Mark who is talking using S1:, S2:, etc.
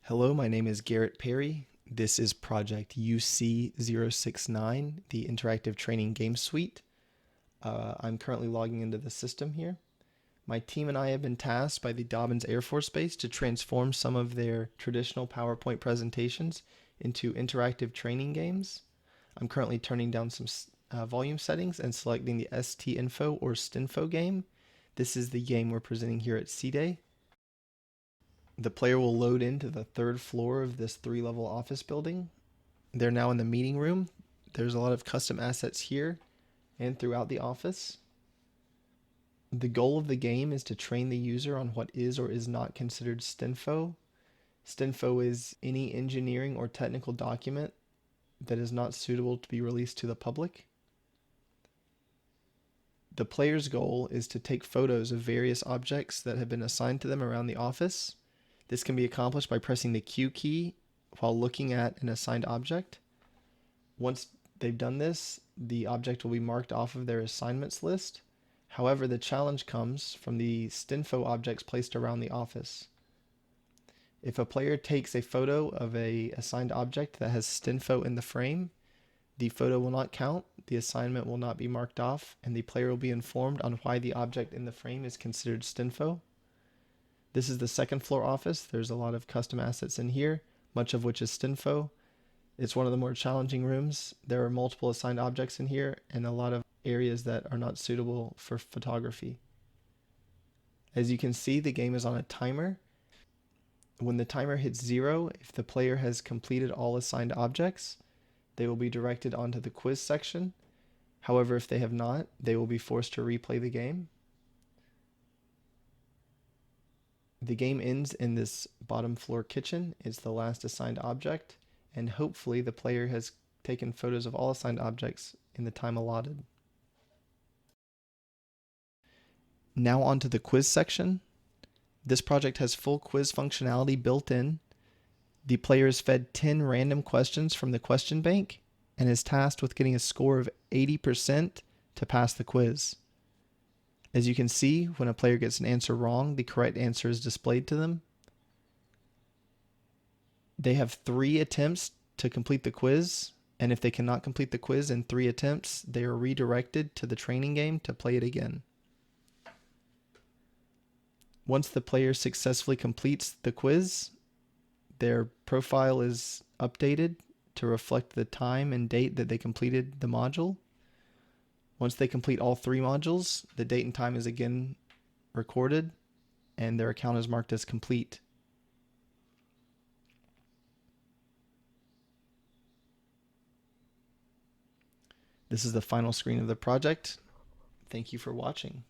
S1: Hello, my name is Garrett Perry. This is project UC-69, the Interactive Training Game Suite. I'm currently logging into the system here. My team and I have been tasked by the Dobbins Air Force Base to transform some of their traditional PowerPoint presentations into interactive training games. I'm currently turning down some volume settings and selecting the STINFO or STINFO game. This is the game we're presenting here at C-Day. The player will load into the third floor of this 3-level office building. They're now in the meeting room. There's a lot of custom assets here and throughout the office. The goal of the game is to train the user on what is or is not considered STINFO. STINFO is any engineering or technical document that is not suitable to be released to the public. The player's goal is to take photos of various objects that have been assigned to them around the office. This can be accomplished by pressing the Q key while looking at an assigned object. Once they've done this, the object will be marked off of their assignments list. However, the challenge comes from the STINFO objects placed around the office. If a player takes a photo of an assigned object that has STINFO in the frame, the photo will not count, the assignment will not be marked off, and the player will be informed on why the object in the frame is considered STINFO. This is the second floor office. There's a lot of custom assets in here, much of which is STINFO. It's one of the more challenging rooms. There are multiple assigned objects in here and a lot of areas that are not suitable for photography. As you can see, the game is on a timer. When the timer hits 0, if the player has completed all assigned objects, they will be directed onto the quiz section. However, if they have not, they will be forced to replay the game. The game ends in this bottom floor kitchen. It's the last assigned object, and hopefully the player has taken photos of all assigned objects in the time allotted. Now onto the quiz section. This project has full quiz functionality built in. The player is fed 10 random questions from the question bank and is tasked with getting a score of 80% to pass the quiz. As you can see, when a player gets an answer wrong, the correct answer is displayed to them. They have 3 attempts to complete the quiz, and if they cannot complete the quiz in 3 attempts, they are redirected to the training game to play it again. Once the player successfully completes the quiz, their profile is updated to reflect the time and date that they completed the module. Once they complete all 3 modules, the date and time is again recorded, and their account is marked as complete. This is the final screen of the project. Thank you for watching.